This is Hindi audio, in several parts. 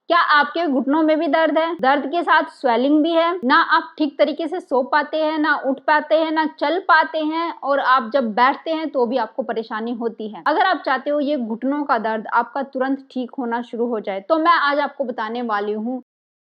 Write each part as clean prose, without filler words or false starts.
क्या आपके घुटनों में भी दर्द है? दर्द के साथ स्वेलिंग भी है? ना आप ठीक तरीके से सो पाते हैं, ना उठ पाते हैं, ना चल पाते हैं, और आप जब बैठते हैं तो भी आपको परेशानी होती है। अगर आप चाहते हो ये घुटनों का दर्द आपका तुरंत ठीक होना शुरू हो जाए, तो मैं आज आपको बताने वाली हूँ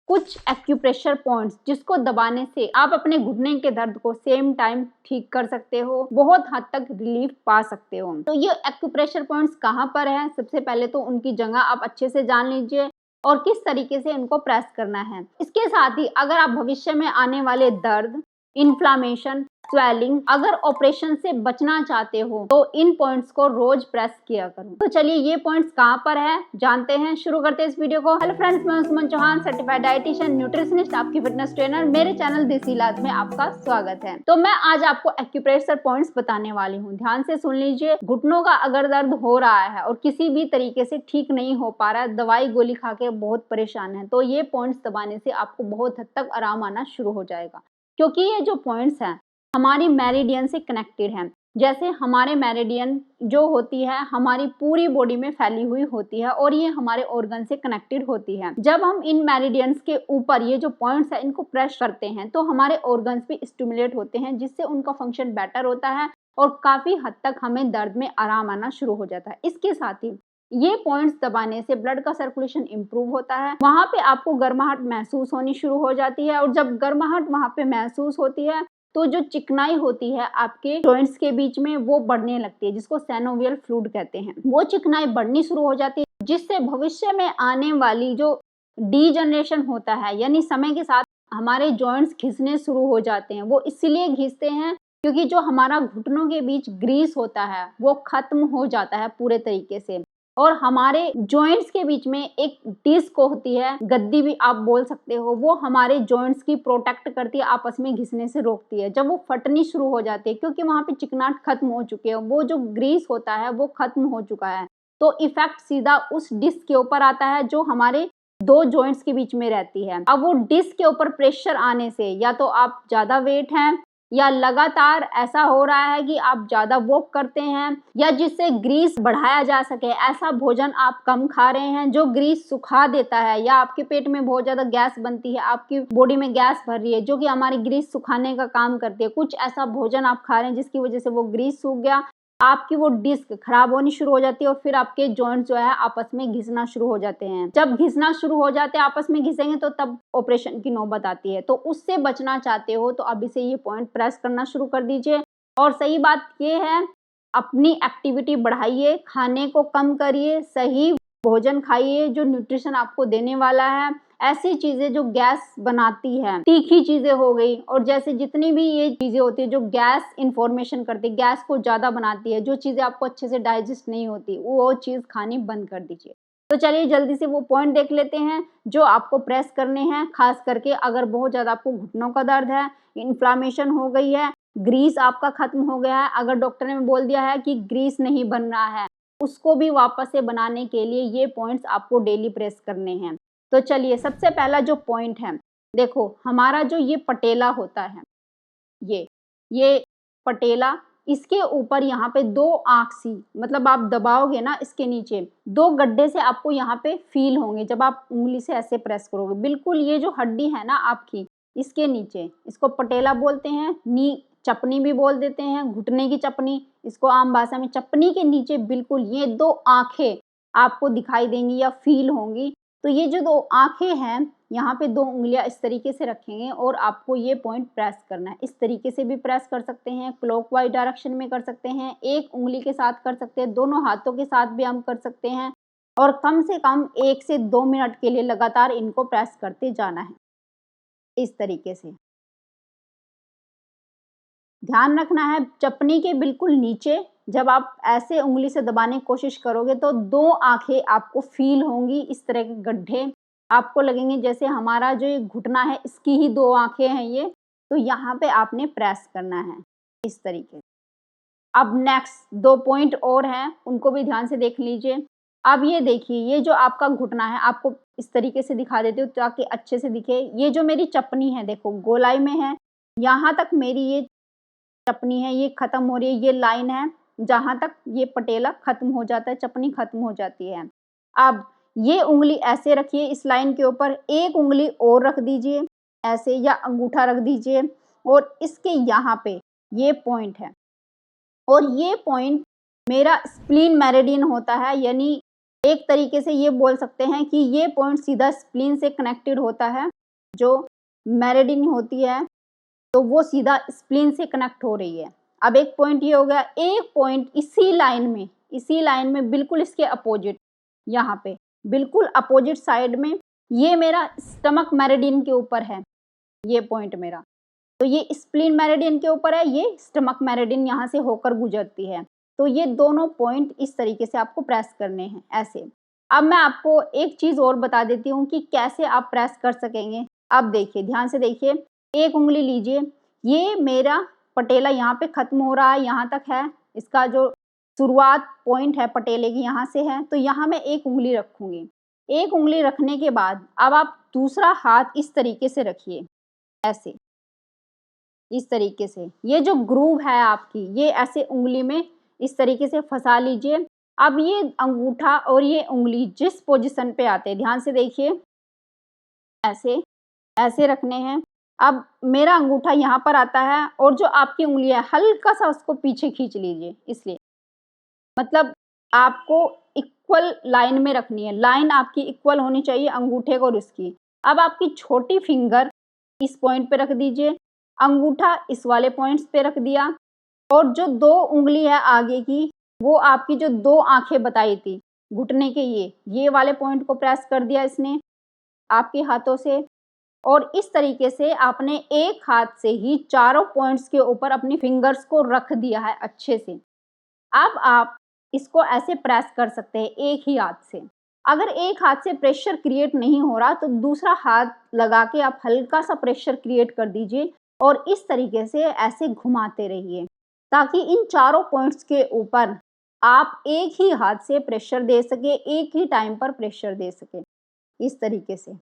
कुछ एक्यूप्रेशर पॉइंट्स जिसको दबाने से आप अपने घुटने के दर्द को सेम टाइम ठीक कर सकते हो, बहुत हद तक रिलीफ पा सकते हो। तो ये एक्यूप्रेशर पॉइंट्स कहाँ पर है? सबसे पहले तो उनकी जगह आप अच्छे से जान लीजिए और किस तरीके से इनको प्रेस करना है। इसके साथ ही अगर आप भविष्य में आने वाले दर्द, इन्फ्लामेशन, स्वेलिंग, अगर ऑपरेशन से बचना चाहते हो तो इन पॉइंट्स को रोज प्रेस किया करो। तो चलिए ये पॉइंट्स कहाँ पर है जानते हैं, शुरू करते हैं इस वीडियो को। हेलो फ्रेंड्स, मैं सुमन चौहान, सर्टिफाइड डाइटिशियन, न्यूट्रिशनिस्ट, आपकी फिटनेस ट्रेनर। मेरे चैनल देसी इलाज में आपका स्वागत है। तो मैं आज आपको एक्यूप्रेशर पॉइंट्स बताने वाली हूँ, ध्यान से सुन लीजिए। घुटनों का अगर दर्द हो रहा है और किसी भी तरीके से ठीक नहीं हो पा रहा है, दवाई गोली खा के बहुत परेशान है, तो ये पॉइंट्स दबाने से आपको बहुत हद तक आराम आना शुरू हो जाएगा। क्योंकि ये जो पॉइंट्स हैं हमारी मेरिडियन से कनेक्टेड हैं। जैसे हमारे मेरिडियन जो होती है हमारी पूरी बॉडी में फैली हुई होती है और ये हमारे ऑर्गन से कनेक्टेड होती है। जब हम इन मेरिडियंस के ऊपर ये जो पॉइंट्स है इनको प्रेस करते हैं तो हमारे ऑर्गन्स भी स्टिमुलेट होते हैं, जिससे उनका फंक्शन बेटर होता है और काफी हद तक हमें दर्द में आराम आना शुरू हो जाता है। इसके साथ ही ये पॉइंट्स दबाने से ब्लड का सर्कुलेशन इंप्रूव होता है, वहां पे आपको गर्माहट महसूस होनी शुरू हो जाती है, और जब गर्माहट वहां पे महसूस होती है तो जो चिकनाई होती है आपके जॉइंट्स के बीच में वो बढ़ने लगती है, जिसको सेनोवियल फ्लूइड कहते हैं। वो चिकनाई बढ़नी शुरू हो जाती है, जिससे भविष्य में आने वाली जो डीजनरेशन होता है, यानी समय के साथ हमारे जॉइंट्स घिसने शुरू हो जाते हैं। वो इसलिए घिसते हैं क्योंकि जो हमारा घुटनों के बीच ग्रीस होता है वो खत्म हो जाता है पूरे तरीके से, और हमारे जॉइंट्स के बीच में एक डिस्क होती है, गद्दी भी आप बोल सकते हो, वो हमारे जॉइंट्स की प्रोटेक्ट करती है, आपस में घिसने से रोकती है। जब वो फटनी शुरू हो जाती है क्योंकि वहां पे चिकनाहट खत्म हो चुकी है, वो जो ग्रीस होता है वो खत्म हो चुका है, तो इफेक्ट सीधा उस डिस्क के ऊपर आता है जो हमारे दो जॉइंट्स के बीच में रहती है। अब वो डिस्क के ऊपर प्रेशर आने से या तो आप ज्यादा वेट हैं, या लगातार ऐसा हो रहा है कि आप ज्यादा वॉक करते हैं, या जिससे ग्रीस बढ़ाया जा सके ऐसा भोजन आप कम खा रहे हैं जो ग्रीस सुखा देता है, या आपके पेट में बहुत ज्यादा गैस बनती है, आपकी बॉडी में गैस भर रही है जो कि हमारी ग्रीस सुखाने का काम करती है। कुछ ऐसा भोजन आप खा रहे हैं जिसकी वजह से वो ग्रीस सूख गया, आपकी वो डिस्क खराब होनी शुरू हो जाती है और फिर आपके जॉइंट जो है आपस में घिसना शुरू हो जाते हैं। जब घिसना शुरू हो जाते हैं, आपस में घिसेंगे तो तब ऑपरेशन की नौबत आती है। तो उससे बचना चाहते हो तो अभी से ये पॉइंट प्रेस करना शुरू कर दीजिए। और सही बात ये है, अपनी एक्टिविटी बढ़ाइए, खाने को कम करिए, सही भोजन खाइए जो न्यूट्रिशन आपको देने वाला है। ऐसी चीजें जो गैस बनाती है, तीखी चीजें हो गई, और जैसे जितनी भी ये चीजें होती है जो गैस इन्फॉर्मेशन करती है, गैस को ज्यादा बनाती है, जो चीजें आपको अच्छे से डाइजेस्ट नहीं होती, वो चीज खानी बंद कर दीजिए। तो चलिए जल्दी से वो पॉइंट देख लेते हैं जो आपको प्रेस करने हैं। खास करके अगर बहुत ज्यादा आपको घुटनों का दर्द है, इन्फ्लामेशन हो गई है, ग्रीस आपका खत्म हो गया है, अगर डॉक्टर ने बोल दिया है कि ग्रीस नहीं बन रहा है, उसको भी वापस से बनाने के लिए ये पॉइंट्स आपको डेली प्रेस करने हैं। तो चलिए सबसे पहला जो पॉइंट है, देखो हमारा जो ये पटेला होता है, ये पटेला, इसके ऊपर यहाँ पे दो आंख सी, मतलब आप दबाओगे ना इसके नीचे, दो गड्ढे से आपको यहाँ पे फील होंगे जब आप उंगली से ऐसे प्रेस करोगे। बिल्कुल ये जो हड्डी है ना आपकी, इसके नीचे, इसको पटेला बोलते हैं, नी चपनी भी बोल देते हैं, घुटने की चपनी, इसको आम भाषा में चपनी के नीचे बिल्कुल ये दो आंखें आपको दिखाई देंगी या फील होंगी। तो ये जो दो आंखें हैं, यहाँ पे दो उंगलियां इस तरीके से रखेंगे और आपको ये पॉइंट प्रेस करना है। इस तरीके से भी प्रेस कर सकते हैं, क्लॉकवाइज डायरेक्शन में कर सकते हैं, एक उंगली के साथ कर सकते हैं, दोनों हाथों के साथ भी हम कर सकते हैं, और कम से कम 1 से 2 मिनट के लिए लगातार इनको प्रेस करते जाना है इस तरीके से। ध्यान रखना है चपनी के बिल्कुल नीचे जब आप ऐसे उंगली से दबाने की कोशिश करोगे तो दो आंखें आपको फील होंगी, इस तरह के गड्ढे आपको लगेंगे जैसे हमारा जो ये घुटना है इसकी ही दो आंखें हैं ये। तो यहाँ पे आपने प्रेस करना है इस तरीके से। अब नेक्स्ट 2 पॉइंट और हैं, उनको भी ध्यान से देख लीजिए। अब ये देखिए, ये जो आपका घुटना है, आपको इस तरीके से दिखा देती हूँ ताकि अच्छे से दिखे। ये जो मेरी चपनी है देखो गोलाई में है, यहाँ तक मेरी ये चपनी है, ये खत्म हो रही है, ये लाइन है जहां तक ये पटेला खत्म हो जाता है, चपनी खत्म हो जाती है। अब ये उंगली ऐसे रखिए इस लाइन के ऊपर, एक उंगली और रख दीजिए ऐसे, या अंगूठा रख दीजिए, और इसके यहाँ पे ये पॉइंट है, और ये पॉइंट मेरा स्प्लीन मेरिडियन होता है, यानी एक तरीके से ये बोल सकते हैं कि ये पॉइंट सीधा स्प्लीन से कनेक्टेड होता है। जो मेरिडियन होती है तो वो सीधा स्प्लीन से कनेक्ट हो रही है। अब एक पॉइंट ये हो गया, एक पॉइंट इसी लाइन में बिल्कुल इसके अपोजिट, यहाँ पे बिल्कुल अपोजिट साइड में, ये मेरा स्टमक मेरिडियन के ऊपर है ये पॉइंट मेरा। तो ये स्प्लीन मेरिडियन के ऊपर है, ये स्टमक मेरिडियन यहाँ से होकर गुजरती है। तो ये दोनों पॉइंट इस तरीके से आपको प्रेस करने हैं ऐसे। अब मैं आपको एक चीज़ और बता देती हूँ कि कैसे आप प्रेस कर सकेंगे। अब देखिए, ध्यान से देखिए, एक उंगली लीजिए, ये मेरा पटेला यहाँ पे ख़त्म हो रहा है, यहाँ तक है, इसका जो शुरुआत पॉइंट है पटेले की यहाँ से है, तो यहाँ मैं एक उंगली रखूँगी। एक उंगली रखने के बाद अब आप दूसरा हाथ इस तरीके से रखिए ऐसे, इस तरीके से। ये जो ग्रूव है आपकी, ये ऐसे उंगली में इस तरीके से फंसा लीजिए। अब ये अंगूठा और ये उंगली जिस पोजीशन पे आते हैं, ध्यान से देखिए, ऐसे ऐसे रखने हैं। अब मेरा अंगूठा यहाँ पर आता है और जो आपकी उंगली है हल्का सा उसको पीछे खींच लीजिए, इसलिए मतलब आपको इक्वल लाइन में रखनी है, लाइन आपकी इक्वल होनी चाहिए अंगूठे को और उसकी। अब आपकी छोटी फिंगर इस पॉइंट पे रख दीजिए, अंगूठा इस वाले पॉइंट्स पे रख दिया, और जो दो उंगली है आगे की, वो आपकी जो दो आंखें बताई थी घुटने के, ये वाले पॉइंट को प्रेस कर दिया इसने आपके हाथों से। और इस तरीके से आपने एक हाथ से ही चारों पॉइंट्स के ऊपर अपनी फिंगर्स को रख दिया है अच्छे से। अब आप इसको ऐसे प्रेस कर सकते हैं एक ही हाथ से। अगर एक हाथ से प्रेशर क्रिएट नहीं हो रहा तो दूसरा हाथ लगा के आप हल्का सा प्रेशर क्रिएट कर दीजिए और इस तरीके से ऐसे घुमाते रहिए, ताकि इन चारों पॉइंट्स के ऊपर आप एक ही हाथ से प्रेशर दे सके, एक ही टाइम पर प्रेशर दे सके। इस तरीके से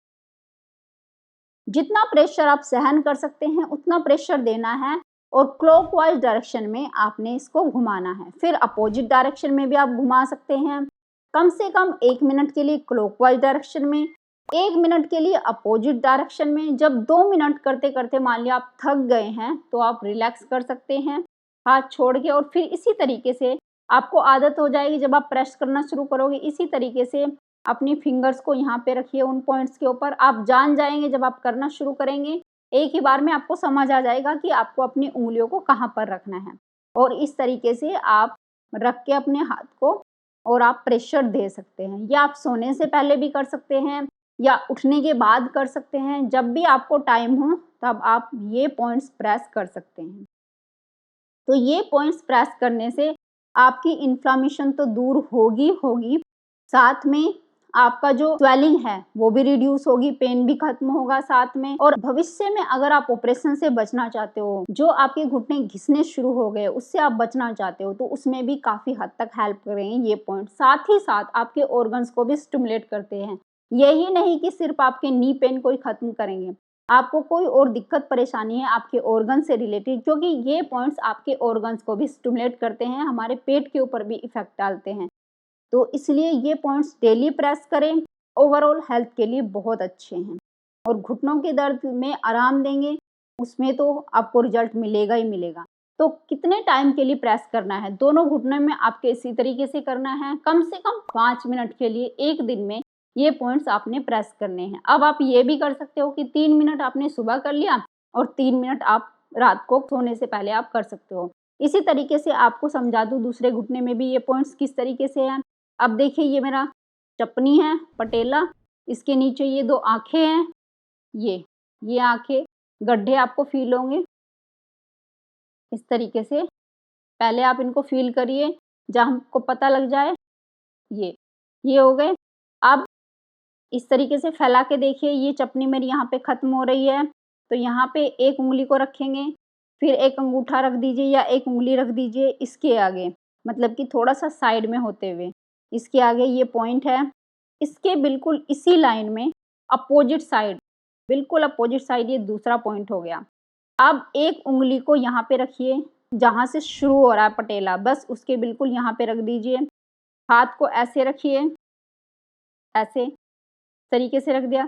जितना प्रेशर आप सहन कर सकते हैं उतना प्रेशर देना है, और क्लॉकवाइज डायरेक्शन में आपने इसको घुमाना है। फिर अपोजिट डायरेक्शन में भी आप घुमा सकते हैं, कम से कम 1 मिनट के लिए क्लॉकवाइज डायरेक्शन में, 1 मिनट के लिए अपोजिट डायरेक्शन में। जब 2 मिनट करते करते मान लिया आप थक गए हैं तो आप रिलैक्स कर सकते हैं हाथ छोड़ के, और फिर इसी तरीके से आपको आदत हो जाएगी। जब आप प्रेस करना शुरू करोगे इसी तरीके से अपनी फिंगर्स को यहाँ पे रखिए उन पॉइंट्स के ऊपर। आप जान जाएंगे जब आप करना शुरू करेंगे, एक ही बार में आपको समझ आ जाएगा कि आपको अपनी उंगलियों को कहाँ पर रखना है, और इस तरीके से आप रख के अपने हाथ को और आप प्रेशर दे सकते हैं। या आप सोने से पहले भी कर सकते हैं या उठने के बाद कर सकते हैं, जब भी आपको टाइम हो तब आप ये पॉइंट्स प्रेस कर सकते हैं। तो ये पॉइंट्स प्रेस करने से आपकी इन्फ्लामेशन तो दूर होगी, साथ में आपका जो स्वेलिंग है वो भी रिड्यूस होगी, पेन भी खत्म होगा साथ में। और भविष्य में अगर आप ऑपरेशन से बचना चाहते हो, जो आपके घुटने घिसने शुरू हो गए उससे आप बचना चाहते हो, तो उसमें भी काफ़ी हद तक हेल्प करेंगे ये पॉइंट। साथ ही साथ आपके ऑर्गन्स को भी स्टिमुलेट करते हैं। यही नहीं कि सिर्फ आपके नी पेन को ही खत्म करेंगे, आपको कोई और दिक्कत परेशानी है आपके ऑर्गन से रिलेटेड, क्योंकि ये पॉइंट्स आपके ऑर्गन्स को भी स्टिमुलेट करते हैं, हमारे पेट के ऊपर भी इफेक्ट डालते हैं। तो इसलिए ये पॉइंट्स डेली प्रेस करें, ओवरऑल हेल्थ के लिए बहुत अच्छे हैं और घुटनों के दर्द में आराम देंगे, उसमें तो आपको रिजल्ट मिलेगा ही मिलेगा। तो कितने टाइम के लिए प्रेस करना है? दोनों घुटनों में आपके इसी तरीके से करना है, कम से कम 5 मिनट के लिए एक दिन में ये पॉइंट्स आपने प्रेस करने हैं। अब आप ये भी कर सकते हो कि 3 मिनट आपने सुबह कर लिया और 3 मिनट आप रात को सोने से पहले आप कर सकते हो। इसी तरीके से आपको समझा दूँ दूसरे घुटने में भी ये पॉइंट्स किस तरीके से हैं। अब देखिए, ये मेरा चपनी है, पटेला, इसके नीचे ये 2 आँखें हैं, ये आँखें, गड्ढे आपको फील होंगे इस तरीके से। पहले आप इनको फील करिए जहाँ आपको पता लग जाए। ये हो गए। अब इस तरीके से फैला के देखिए, ये चपनी मेरी यहाँ पे ख़त्म हो रही है, तो यहाँ पे एक उंगली को रखेंगे, फिर एक अंगूठा रख दीजिए या एक उंगली रख दीजिए इसके आगे, मतलब कि थोड़ा सा साइड में होते हुए। इसके आगे ये पॉइंट है, इसके बिल्कुल इसी लाइन में अपोजिट साइड, बिल्कुल अपोजिट साइड ये दूसरा पॉइंट हो गया। अब एक उंगली को यहाँ पे रखिए जहाँ से शुरू हो रहा है पटेला, बस उसके बिल्कुल यहाँ पे रख दीजिए। हाथ को ऐसे रखिए ऐसे तरीके से रख दिया।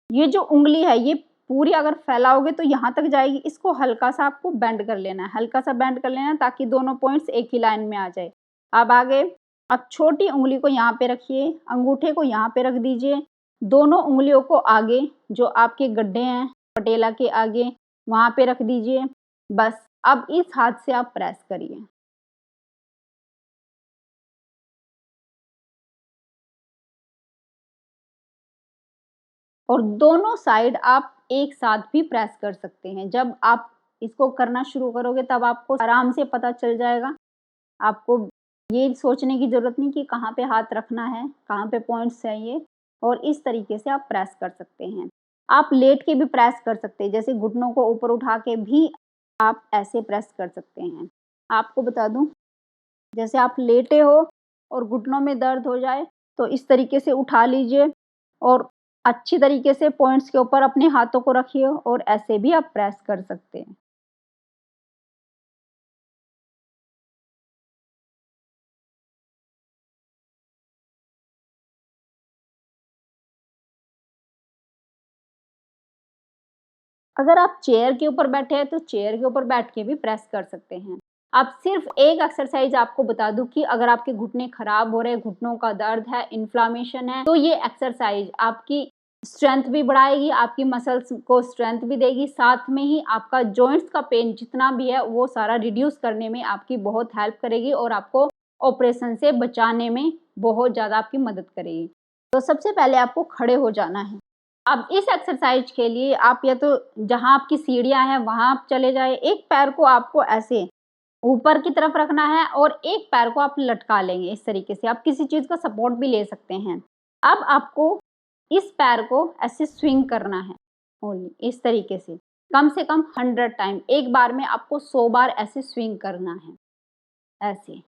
ये जो उंगली है ये पूरी अगर फैलाओगे तो यहाँ तक जाएगी, इसको हल्का सा आपको बेंड कर लेना है, हल्का सा बेंड कर लेना है ताकि दोनों पॉइंट्स एक ही लाइन में आ जाए। अब आगे, अब छोटी उंगली को यहाँ पे रखिए, अंगूठे को यहाँ पे रख दीजिए, दोनों उंगलियों को आगे जो आपके गड्ढे हैं पटेला के आगे वहाँ पे रख दीजिए। बस अब इस हाथ से आप प्रेस करिए। और दोनों साइड आप एक साथ भी प्रेस कर सकते हैं। जब आप इसको करना शुरू करोगे तब आपको आराम से पता चल जाएगा। आपको ये सोचने की ज़रूरत नहीं कि कहाँ पे हाथ रखना है, कहाँ पे पॉइंट्स चाहिए, और इस तरीके से आप प्रेस कर सकते हैं। आप लेट के भी प्रेस कर सकते हैं, जैसे घुटनों को ऊपर उठा के भी आप ऐसे प्रेस कर सकते हैं। आपको बता दूं, जैसे आप लेटे हो और घुटनों में दर्द हो जाए तो इस तरीके से उठा लीजिए और अच्छी तरीके से पॉइंट्स के ऊपर अपने हाथों को रखिए और ऐसे भी आप प्रेस कर सकते हैं। अगर आप चेयर के ऊपर बैठे हैं तो चेयर के ऊपर बैठ के भी प्रेस कर सकते हैं। अब सिर्फ एक एक्सरसाइज आपको बता दूं कि अगर आपके घुटने खराब हो रहे हैं, घुटनों का दर्द है, इन्फ्लामेशन है, तो ये एक्सरसाइज आपकी स्ट्रेंथ भी बढ़ाएगी, आपकी मसल्स को स्ट्रेंथ भी देगी, साथ में ही आपका जॉइंट्स का पेन जितना भी है वो सारा रिड्यूस करने में आपकी बहुत हेल्प करेगी और आपको ऑपरेशन से बचाने में बहुत ज़्यादा आपकी मदद करेगी। तो सबसे पहले आपको खड़े हो जाना है। अब इस एक्सरसाइज के लिए आप या तो जहाँ आपकी सीढ़ियाँ हैं वहाँ आप चले जाए, एक पैर को आपको ऐसे ऊपर की तरफ रखना है और एक पैर को आप लटका लेंगे इस तरीके से। आप किसी चीज़ का सपोर्ट भी ले सकते हैं। अब आपको इस पैर को ऐसे स्विंग करना है, ओनली इस तरीके से कम 100 टाइम। एक बार में आपको 100 बार ऐसे स्विंग करना है ऐसे।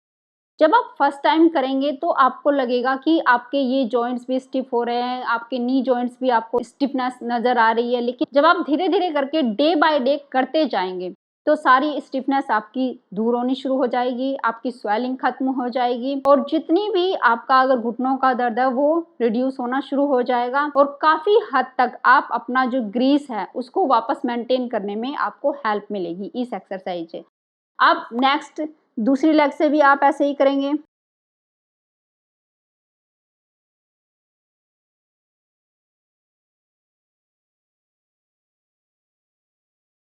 जब आप फर्स्ट टाइम करेंगे तो आपको लगेगा कि आपके ये जॉइंट्स भी स्टिफ हो रहे हैं, आपके नी जॉइंट्स भी आपको स्टिफनेस नज़र आ रही है, लेकिन जब आप धीरे धीरे करके डे बाय डे करते जाएंगे तो सारी स्टिफनेस आपकी दूर होनी शुरू हो जाएगी, आपकी स्वेलिंग खत्म हो जाएगी और जितनी भी आपका अगर घुटनों का दर्द है वो रिड्यूस होना शुरू हो जाएगा और काफ़ी हद तक आप अपना जो ग्रीस है उसको वापस मेंटेन करने में आपको हेल्प मिलेगी इस एक्सरसाइज से। अब नेक्स्ट दूसरी लेग से भी आप ऐसे ही करेंगे।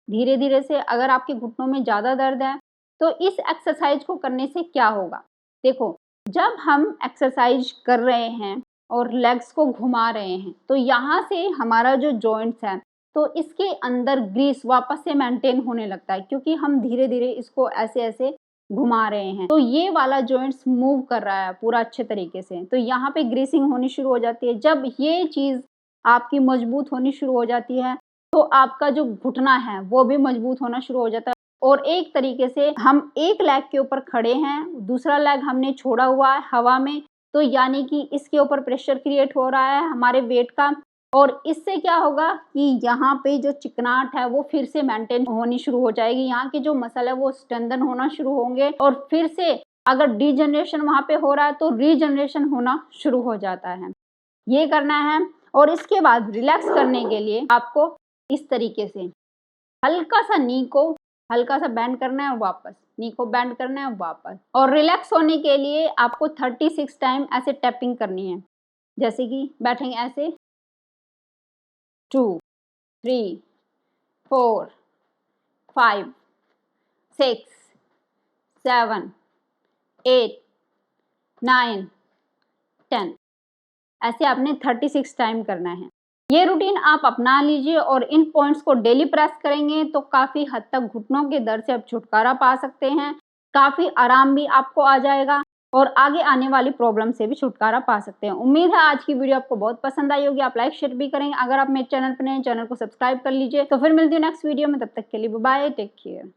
धीरे धीरे से अगर आपके घुटनों में ज़्यादा दर्द है तो इस एक्सरसाइज को करने से क्या होगा, देखो जब हम एक्सरसाइज कर रहे हैं और लेग्स को घुमा रहे हैं तो यहाँ से हमारा जो जॉइंट्स है तो इसके अंदर ग्रीस वापस से मेंटेन होने लगता है, क्योंकि हम धीरे धीरे इसको ऐसे ऐसे घुमा रहे हैं तो ये वाला जॉइंट्स मूव कर रहा है पूरा अच्छे तरीके से, तो यहाँ पे ग्रीसिंग होनी शुरू हो जाती है। जब ये चीज़ आपकी मजबूत होनी शुरू हो जाती है तो आपका जो घुटना है वो भी मजबूत होना शुरू हो जाता है और एक तरीके से हम एक लेग के ऊपर खड़े हैं, दूसरा लेग हमने छोड़ा हुआ है हवा में, तो यानी कि इसके ऊपर प्रेशर क्रिएट हो रहा है हमारे वेट का और इससे क्या होगा कि यहाँ पे जो चिकनाहट है वो फिर से मेंटेन होनी शुरू हो जाएगी, यहाँ के जो मसल है वो स्ट्रेंथन होना शुरू होंगे और फिर से अगर डिजनरेशन वहाँ पे हो रहा है तो रीजनरेशन होना शुरू हो जाता है। ये करना है और इसके बाद रिलैक्स करने के लिए आपको इस तरीके से हल्का सा नी को हल्का सा बेंड करना है और वापस नी को बेंड करना है वापस, और रिलैक्स होने के लिए आपको 36 टाइम ऐसे टैपिंग करनी है। जैसे कि बैठेंगे ऐसे 2 3 4 5 6 7 8 9 10, ऐसे आपने 36 टाइम करना है। ये रूटीन आप अपना लीजिए और इन पॉइंट्स को डेली प्रेस करेंगे तो काफ़ी हद तक घुटनों के दर्द से आप छुटकारा पा सकते हैं, काफ़ी आराम भी आपको आ जाएगा और आगे आने वाली प्रॉब्लम से भी छुटकारा पा सकते हैं। उम्मीद है आज की वीडियो आपको बहुत पसंद आई होगी, आप लाइक शेयर भी करेंगे। अगर आप मेरे चैनल पर नए हैं चैनल को सब्सक्राइब कर लीजिए। तो फिर मिलती हूँ नेक्स्ट वीडियो में, तब तक के लिए बाय, टेक केयर।